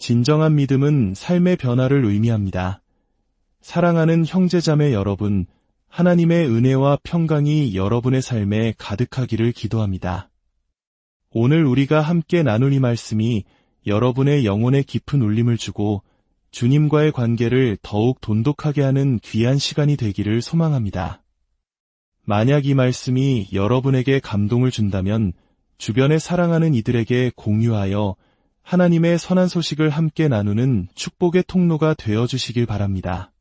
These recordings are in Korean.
진정한 믿음은 삶의 변화를 의미합니다. 사랑하는 형제자매 여러분, 하나님의 은혜와 평강이 여러분의 삶에 가득하기를 기도합니다. 오늘 우리가 함께 나눌 이 말씀이 여러분의 영혼에 깊은 울림을 주고 주님과의 관계를 더욱 돈독하게 하는 귀한 시간이 되기를 소망합니다. 만약 이 말씀이 여러분에게 감동을 준다면 주변에 사랑하는 이들에게 공유하여 하나님의 선한 소식을 함께 나누는 축복의 통로가 되어주시길 바랍니다.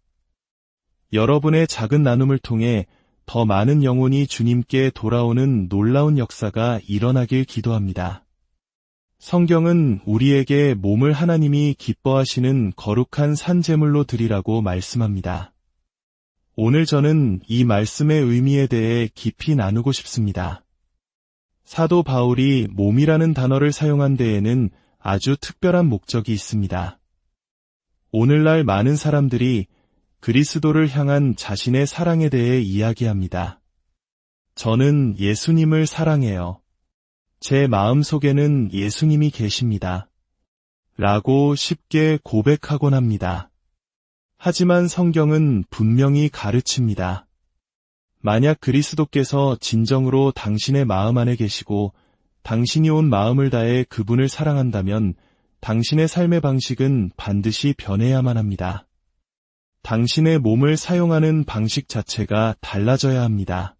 여러분의 작은 나눔을 통해 더 많은 영혼이 주님께 돌아오는 놀라운 역사가 일어나길 기도합니다. 성경은 우리에게 몸을 하나님이 기뻐하시는 거룩한 산제물로 드리라고 말씀합니다. 오늘 저는 이 말씀의 의미에 대해 깊이 나누고 싶습니다. 사도 바울이 몸이라는 단어를 사용한 데에는 아주 특별한 목적이 있습니다. 오늘날 많은 사람들이 그리스도를 향한 자신의 사랑에 대해 이야기합니다. 저는 예수님을 사랑해요. 제 마음속에는 예수님이 계십니다. 라고 쉽게 고백하곤 합니다. 하지만 성경은 분명히 가르칩니다. 만약 그리스도께서 진정으로 당신의 마음 안에 계시고 당신이 온 마음을 다해 그분을 사랑한다면 당신의 삶의 방식은 반드시 변해야만 합니다. 당신의 몸을 사용하는 방식 자체가 달라져야 합니다.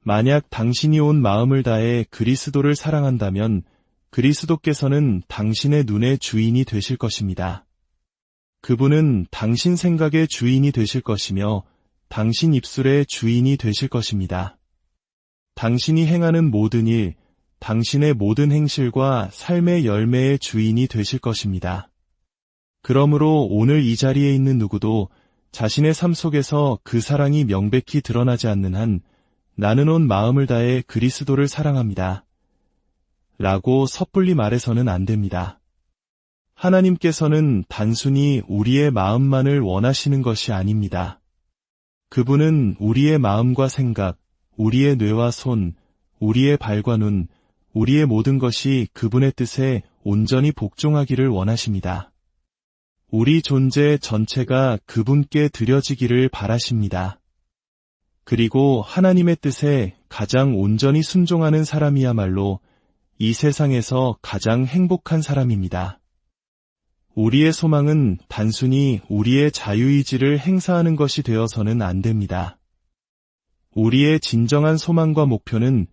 만약 당신이 온 마음을 다해 그리스도를 사랑한다면 그리스도께서는 당신의 눈의 주인이 되실 것입니다. 그분은 당신 생각의 주인이 되실 것이며 당신 입술의 주인이 되실 것입니다. 당신이 행하는 모든 일, 당신의 모든 행실과 삶의 열매의 주인이 되실 것입니다. 그러므로 오늘 이 자리에 있는 누구도 자신의 삶 속에서 그 사랑이 명백히 드러나지 않는 한 나는 온 마음을 다해 그리스도를 사랑합니다. 라고 섣불리 말해서는 안 됩니다. 하나님께서는 단순히 우리의 마음만을 원하시는 것이 아닙니다. 그분은 우리의 마음과 생각, 우리의 뇌와 손, 우리의 발과 눈, 우리의 모든 것이 그분의 뜻에 온전히 복종하기를 원하십니다. 우리 존재 전체가 그분께 드려지기를 바라십니다. 그리고 하나님의 뜻에 가장 온전히 순종하는 사람이야말로 이 세상에서 가장 행복한 사람입니다. 우리의 소망은 단순히 우리의 자유의지를 행사하는 것이 되어서는 안 됩니다. 우리의 진정한 소망과 목표는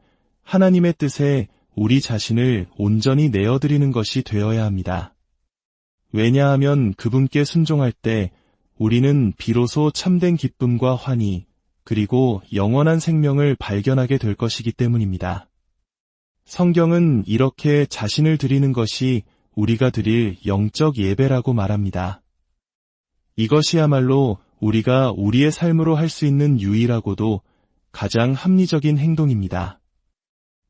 하나님의 뜻에 우리 자신을 온전히 내어드리는 것이 되어야 합니다. 왜냐하면 그분께 순종할 때 우리는 비로소 참된 기쁨과 환희, 그리고 영원한 생명을 발견하게 될 것이기 때문입니다. 성경은 이렇게 자신을 드리는 것이 우리가 드릴 영적 예배라고 말합니다. 이것이야말로 우리가 우리의 삶으로 할 수 있는 유일하고도 가장 합리적인 행동입니다.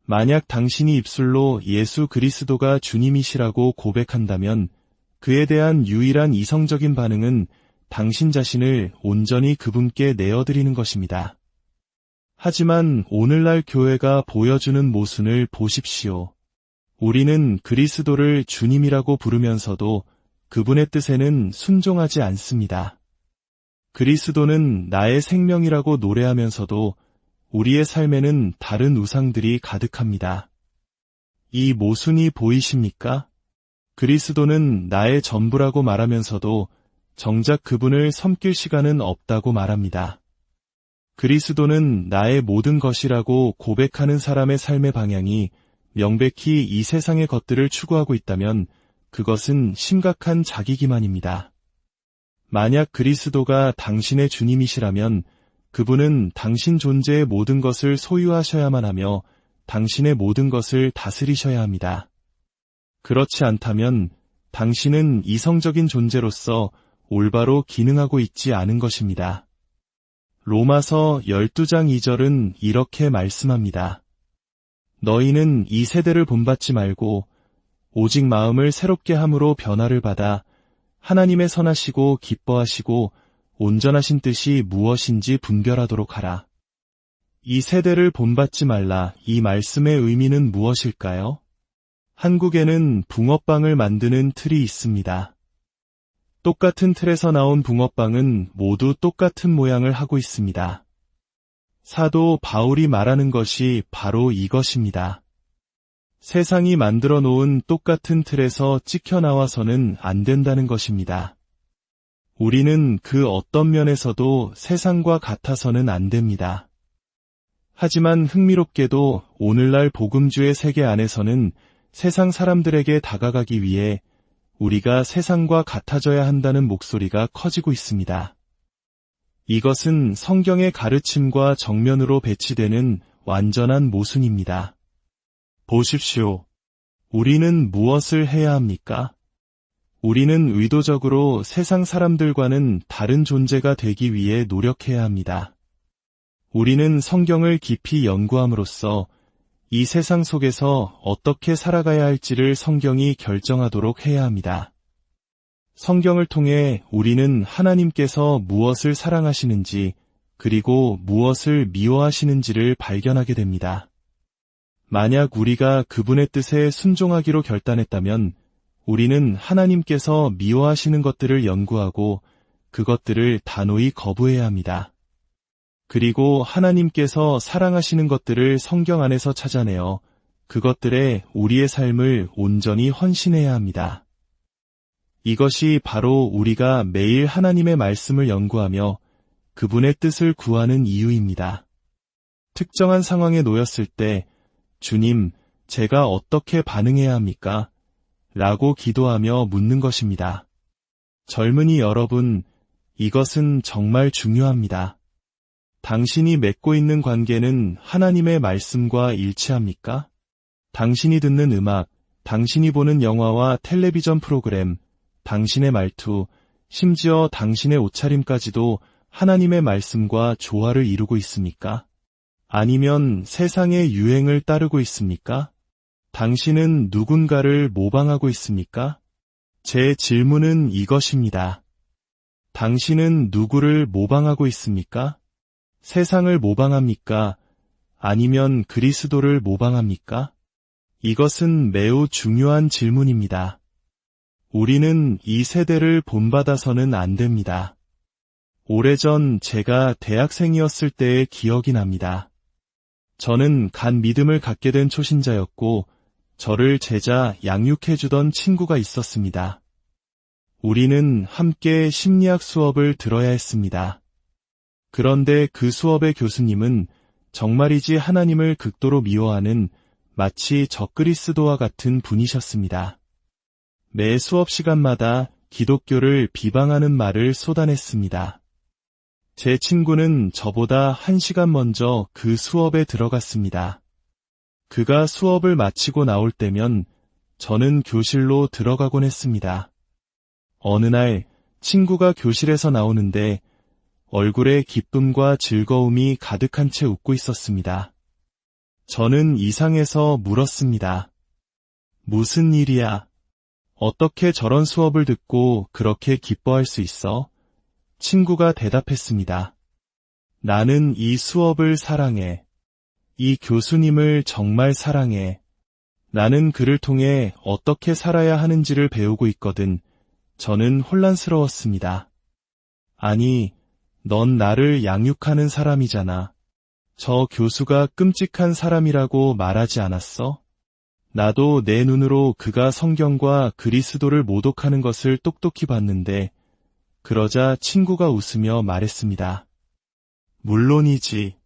만약 당신이 입술로 예수 그리스도가 주님이시라고 고백한다면 그에 대한 유일한 이성적인 반응은 당신 자신을 온전히 그분께 내어드리는 것입니다. 하지만 오늘날 교회가 보여주는 모순을 보십시오. 우리는 그리스도를 주님이라고 부르면서도 그분의 뜻에는 순종하지 않습니다. 그리스도는 나의 생명이라고 노래하면서도 우리의 삶에는 다른 우상들이 가득합니다. 이 모순이 보이십니까? 그리스도는 나의 전부라고 말하면서도 정작 그분을 섬길 시간은 없다고 말합니다. 그리스도는 나의 모든 것이라고 고백하는 사람의 삶의 방향이 명백히 이 세상의 것들을 추구하고 있다면 그것은 심각한 자기기만입니다. 만약 그리스도가 당신의 주님이시라면 그분은 당신 존재의 모든 것을 소유하셔야만 하며 당신의 모든 것을 다스리셔야 합니다. 그렇지 않다면 당신은 이성적인 존재로서 올바로 기능하고 있지 않은 것입니다. 로마서 12장 2절은 이렇게 말씀합니다. 너희는 이 세대를 본받지 말고 오직 마음을 새롭게 함으로 변화를 받아 하나님의 선하시고 기뻐하시고 온전하신 뜻이 무엇인지 분별하도록 하라. 이 세대를 본받지 말라. 이 말씀의 의미는 무엇일까요? 한국에는 붕어빵을 만드는 틀이 있습니다. 똑같은 틀에서 나온 붕어빵은 모두 똑같은 모양을 하고 있습니다. 사도 바울이 말하는 것이 바로 이것입니다. 세상이 만들어 놓은 똑같은 틀에서 찍혀 나와서는 안 된다는 것입니다. 우리는 그 어떤 면에서도 세상과 같아서는 안 됩니다. 하지만 흥미롭게도 오늘날 복음주의 세계 안에서는 세상 사람들에게 다가가기 위해 우리가 세상과 같아져야 한다는 목소리가 커지고 있습니다. 이것은 성경의 가르침과 정면으로 배치되는 완전한 모순입니다. 보십시오. 우리는 무엇을 해야 합니까? 우리는 의도적으로 세상 사람들과는 다른 존재가 되기 위해 노력해야 합니다. 우리는 성경을 깊이 연구함으로써 이 세상 속에서 어떻게 살아가야 할지를 성경이 결정하도록 해야 합니다. 성경을 통해 우리는 하나님께서 무엇을 사랑하시는지 그리고 무엇을 미워하시는지를 발견하게 됩니다. 만약 우리가 그분의 뜻에 순종하기로 결단했다면 우리는 하나님께서 미워하시는 것들을 연구하고 그것들을 단호히 거부해야 합니다. 그리고 하나님께서 사랑하시는 것들을 성경 안에서 찾아내어 그것들에 우리의 삶을 온전히 헌신해야 합니다. 이것이 바로 우리가 매일 하나님의 말씀을 연구하며 그분의 뜻을 구하는 이유입니다. 특정한 상황에 놓였을 때 주님, 제가 어떻게 반응해야 합니까? 라고 기도하며 묻는 것입니다. 젊은이 여러분, 이것은 정말 중요합니다. 당신이 맺고 있는 관계는 하나님의 말씀과 일치합니까? 당신이 듣는 음악, 당신이 보는 영화와 텔레비전 프로그램, 당신의 말투, 심지어 당신의 옷차림까지도 하나님의 말씀과 조화를 이루고 있습니까? 아니면 세상의 유행을 따르고 있습니까? 당신은 누군가를 모방하고 있습니까? 제 질문은 이것입니다. 당신은 누구를 모방하고 있습니까? 세상을 모방합니까? 아니면 그리스도를 모방합니까? 이것은 매우 중요한 질문입니다. 우리는 이 세대를 본받아서는 안 됩니다. 오래전 제가 대학생이었을 때의 기억이 납니다. 저는 간 믿음을 갖게 된 초신자였고 저를 제자 양육해주던 친구가 있었습니다. 우리는 함께 심리학 수업을 들어야 했습니다. 그런데 그 수업의 교수님은 정말이지 하나님을 극도로 미워하는 마치 적그리스도와 같은 분이셨습니다. 매 수업 시간마다 기독교를 비방하는 말을 쏟아냈습니다. 제 친구는 저보다 1시간 먼저 그 수업에 들어갔습니다. 그가 수업을 마치고 나올 때면 저는 교실로 들어가곤 했습니다. 어느 날 친구가 교실에서 나오는데 얼굴에 기쁨과 즐거움이 가득한 채 웃고 있었습니다. 저는 이상해서 물었습니다. 무슨 일이야? 어떻게 저런 수업을 듣고 그렇게 기뻐할 수 있어? 친구가 대답했습니다. 나는 이 수업을 사랑해. 이 교수님을 정말 사랑해. 나는 그를 통해 어떻게 살아야 하는지를 배우고 있거든. 저는 혼란스러웠습니다. 아니, 넌 나를 양육하는 사람이잖아. 저 교수가 끔찍한 사람이라고 말하지 않았어? 나도 내 눈으로 그가 성경과 그리스도를 모독하는 것을 똑똑히 봤는데, 그러자 친구가 웃으며 말했습니다. 물론이지.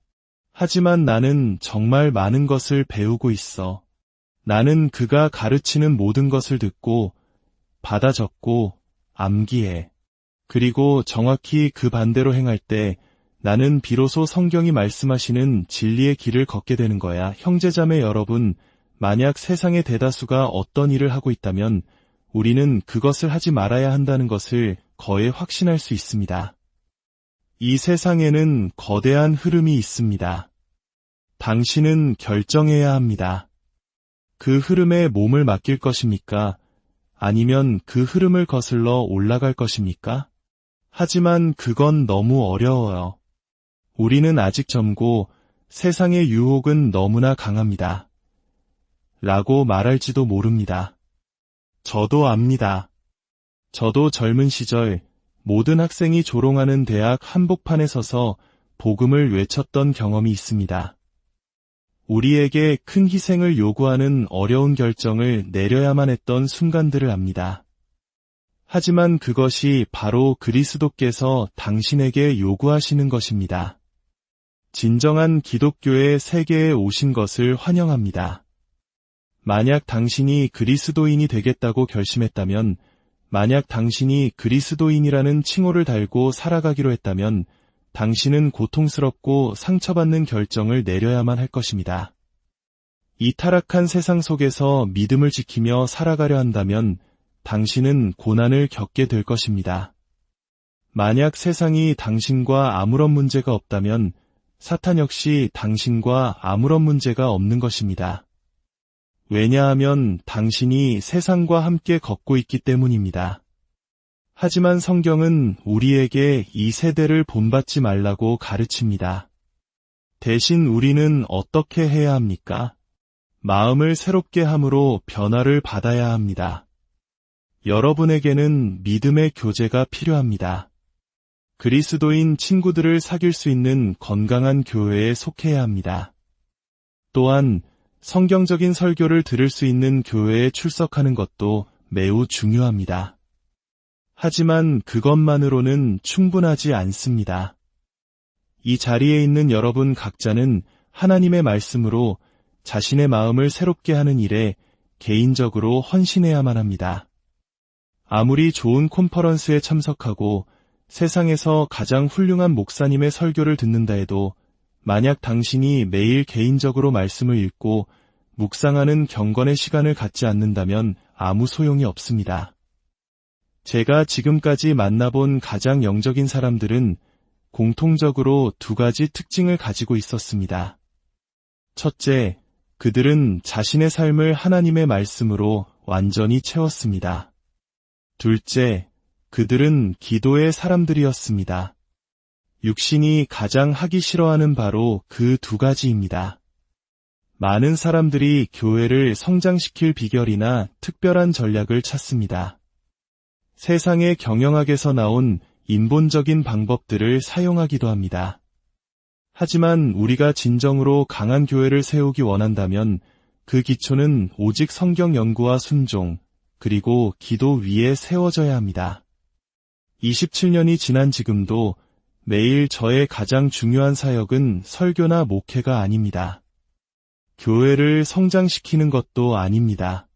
하지만 나는 정말 많은 것을 배우고 있어. 나는 그가 가르치는 모든 것을 듣고, 받아 적고, 암기해. 그리고 정확히 그 반대로 행할 때 나는 비로소 성경이 말씀하시는 진리의 길을 걷게 되는 거야. 형제자매 여러분, 만약 세상의 대다수가 어떤 일을 하고 있다면 우리는 그것을 하지 말아야 한다는 것을 거의 확신할 수 있습니다. 이 세상에는 거대한 흐름이 있습니다. 당신은 결정해야 합니다. 그 흐름에 몸을 맡길 것입니까? 아니면 그 흐름을 거슬러 올라갈 것입니까? 하지만 그건 너무 어려워요. 우리는 아직 젊고 세상의 유혹은 너무나 강합니다. 라고 말할지도 모릅니다. 저도 압니다. 저도 젊은 시절 모든 학생이 조롱하는 대학 한복판에 서서 복음을 외쳤던 경험이 있습니다. 우리에게 큰 희생을 요구하는 어려운 결정을 내려야만 했던 순간들을 압니다. 하지만 그것이 바로 그리스도께서 당신에게 요구하시는 것입니다. 진정한 기독교의 세계에 오신 것을 환영합니다. 만약 당신이 그리스도인이 되겠다고 결심했다면, 만약 당신이 그리스도인이라는 칭호를 달고 살아가기로 했다면, 당신은 고통스럽고 상처받는 결정을 내려야만 할 것입니다. 이 타락한 세상 속에서 믿음을 지키며 살아가려 한다면, 당신은 고난을 겪게 될 것입니다. 만약 세상이 당신과 아무런 문제가 없다면, 사탄 역시 당신과 아무런 문제가 없는 것입니다. 왜냐하면 당신이 세상과 함께 걷고 있기 때문입니다. 하지만 성경은 우리에게 이 세대를 본받지 말라고 가르칩니다. 대신 우리는 어떻게 해야 합니까? 마음을 새롭게 함으로 변화를 받아야 합니다. 여러분에게는 믿음의 교제가 필요합니다. 그리스도인 친구들을 사귈 수 있는 건강한 교회에 속해야 합니다. 또한 성경적인 설교를 들을 수 있는 교회에 출석하는 것도 매우 중요합니다. 하지만 그것만으로는 충분하지 않습니다. 이 자리에 있는 여러분 각자는 하나님의 말씀으로 자신의 마음을 새롭게 하는 일에 개인적으로 헌신해야만 합니다. 아무리 좋은 콘퍼런스에 참석하고 세상에서 가장 훌륭한 목사님의 설교를 듣는다 해도 만약 당신이 매일 개인적으로 말씀을 읽고 묵상하는 경건의 시간을 갖지 않는다면 아무 소용이 없습니다. 제가 지금까지 만나본 가장 영적인 사람들은 공통적으로 두 가지 특징을 가지고 있었습니다. 첫째, 그들은 자신의 삶을 하나님의 말씀으로 완전히 채웠습니다. 둘째, 그들은 기도의 사람들이었습니다. 육신이 가장 하기 싫어하는 바로 그 두 가지입니다. 많은 사람들이 교회를 성장시킬 비결이나 특별한 전략을 찾습니다. 세상의 경영학에서 나온 인본적인 방법들을 사용하기도 합니다. 하지만 우리가 진정으로 강한 교회를 세우기 원한다면 그 기초는 오직 성경 연구와 순종, 그리고 기도 위에 세워져야 합니다. 27년이 지난 지금도 매일 저의 가장 중요한 사역은 설교나 목회가 아닙니다. 교회를 성장시키는 것도 아닙니다.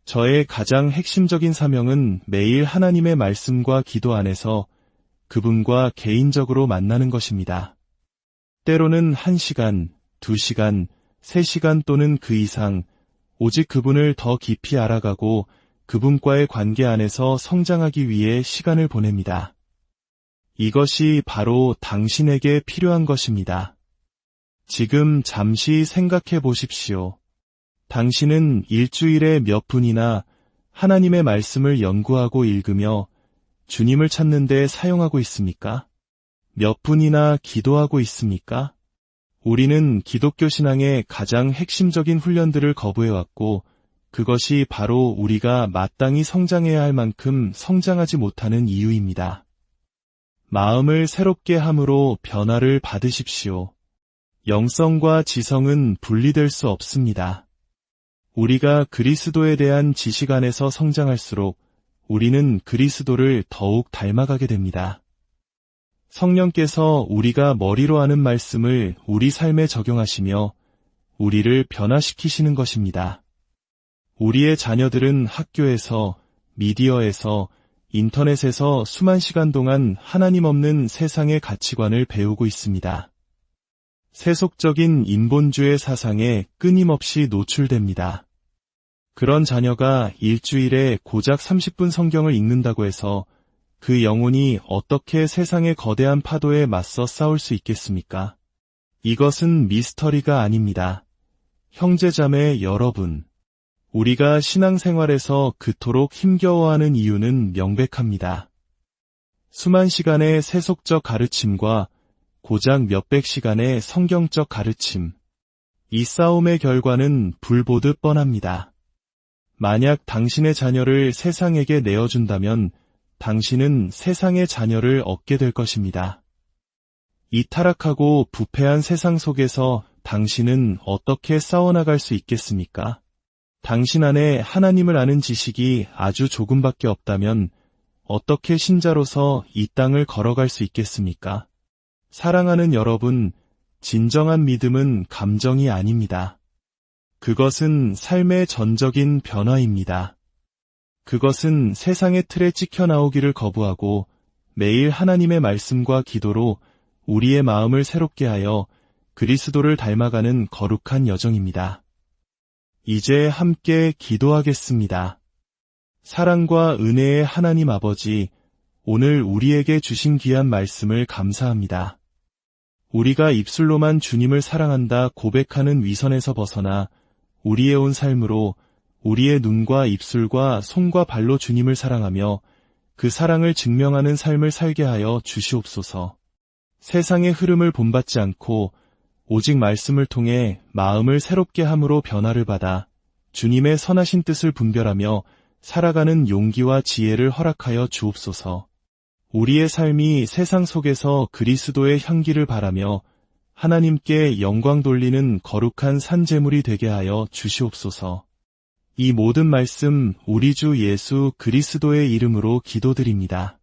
저의 가장 핵심적인 사명은 매일 하나님의 말씀과 기도 안에서 그분과 개인적으로 만나는 것입니다. 때로는 1시간, 2시간, 3시간 또는 그 이상 오직 그분을 더 깊이 알아가고 그분과의 관계 안에서 성장하기 위해 시간을 보냅니다. 이것이 바로 당신에게 필요한 것입니다. 지금 잠시 생각해 보십시오. 당신은 일주일에 몇 분이나 하나님의 말씀을 연구하고 읽으며 주님을 찾는 데 사용하고 있습니까? 몇 분이나 기도하고 있습니까? 우리는 기독교 신앙의 가장 핵심적인 훈련들을 거부해왔고 그것이 바로 우리가 마땅히 성장해야 할 만큼 성장하지 못하는 이유입니다. 마음을 새롭게 함으로 변화를 받으십시오. 영성과 지성은 분리될 수 없습니다. 우리가 그리스도에 대한 지식 안에서 성장할수록 우리는 그리스도를 더욱 닮아가게 됩니다. 성령께서 우리가 머리로 아는 말씀을 우리 삶에 적용하시며 우리를 변화시키시는 것입니다. 우리의 자녀들은 학교에서, 미디어에서, 인터넷에서 수만 시간 동안 하나님 없는 세상의 가치관을 배우고 있습니다. 세속적인 인본주의 사상에 끊임없이 노출됩니다. 그런 자녀가 일주일에 고작 30분 성경을 읽는다고 해서 그 영혼이 어떻게 세상의 거대한 파도에 맞서 싸울 수 있겠습니까? 이것은 미스터리가 아닙니다. 형제자매 여러분, 우리가 신앙생활에서 그토록 힘겨워하는 이유는 명백합니다. 수만 시간의 세속적 가르침과 고작 몇백 시간의 성경적 가르침, 이 싸움의 결과는 불보듯 뻔합니다. 만약 당신의 자녀를 세상에게 내어준다면 당신은 세상의 자녀를 얻게 될 것입니다. 이 타락하고 부패한 세상 속에서 당신은 어떻게 싸워나갈 수 있겠습니까? 당신 안에 하나님을 아는 지식이 아주 조금밖에 없다면 어떻게 신자로서 이 땅을 걸어갈 수 있겠습니까? 사랑하는 여러분, 진정한 믿음은 감정이 아닙니다. 그것은 삶의 전적인 변화입니다. 그것은 세상의 틀에 찍혀 나오기를 거부하고 매일 하나님의 말씀과 기도로 우리의 마음을 새롭게 하여 그리스도를 닮아가는 거룩한 여정입니다. 이제 함께 기도하겠습니다. 사랑과 은혜의 하나님 아버지, 오늘 우리에게 주신 귀한 말씀을 감사합니다. 우리가 입술로만 주님을 사랑한다 고백하는 위선에서 벗어나 우리의 온 삶으로 우리의 눈과 입술과 손과 발로 주님을 사랑하며 그 사랑을 증명하는 삶을 살게 하여 주시옵소서. 세상의 흐름을 본받지 않고 오직 말씀을 통해 마음을 새롭게 함으로 변화를 받아 주님의 선하신 뜻을 분별하며 살아가는 용기와 지혜를 허락하여 주옵소서. 우리의 삶이 세상 속에서 그리스도의 향기를 바라며 하나님께 영광 돌리는 거룩한 산제물이 되게 하여 주시옵소서. 이 모든 말씀 우리 주 예수 그리스도의 이름으로 기도드립니다.